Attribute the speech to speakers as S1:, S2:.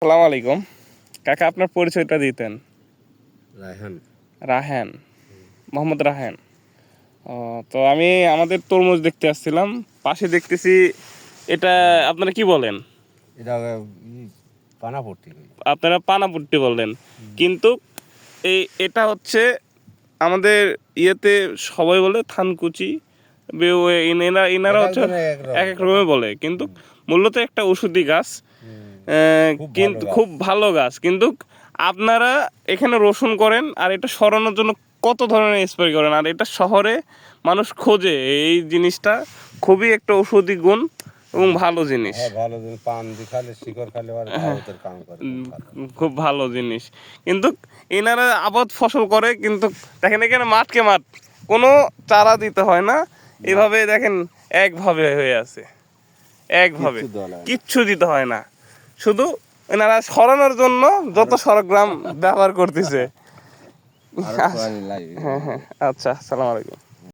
S1: আসসালামু আলাইকুম কাকা, আপনার পরিচয়টা দিতেন।
S2: রায়হান।
S1: রায়হান, মোহাম্মদ রায়হান। ও, তো আমি আমাদের তরমুজ দেখতে আসছিলাম, পাশে দেখতেছি এটা আপনারা কি বলেন?
S2: এটা পানাপট্টি।
S1: আপনারা পানাপুট্টি বললেন, কিন্তু এটা হচ্ছে আমাদের ইয়েতে সবাই বলে থানকুচি। এনারা হচ্ছে এক এক রকমের বলে, কিন্তু মূলত একটা ওষুধি গাছ। কিন্তু খুব ভালো গাছ। কিন্তু আপনারা এখানে রসুন করেন আর এটা সরানোর জন্য কত ধরনের স্প্রে করেন, আর এটা শহরে মানুষ খোঁজে। এই জিনিসটা খুবই একটা ঔষধি গুণ এবং ভালো জিনিস।
S2: ভালো জিনিস, পান দি খালে শিকড় খালে কাম করে,
S1: খুব ভালো জিনিস। কিন্তু এনারা আবাদ ফসল করে, কিন্তু দেখেন এখানে মাঠকে মাঠ, কোনো চারা দিতে হয় না। এভাবে দেখেন একভাবে হয়ে আছে, একভাবে কিচ্ছু দিতে হয় না। শুধু এনারা সরানোর জন্য যত সরগ্রাম ব্যবহার করতেছে। হ্যাঁ, আচ্ছা, আসসালামু আলাইকুম।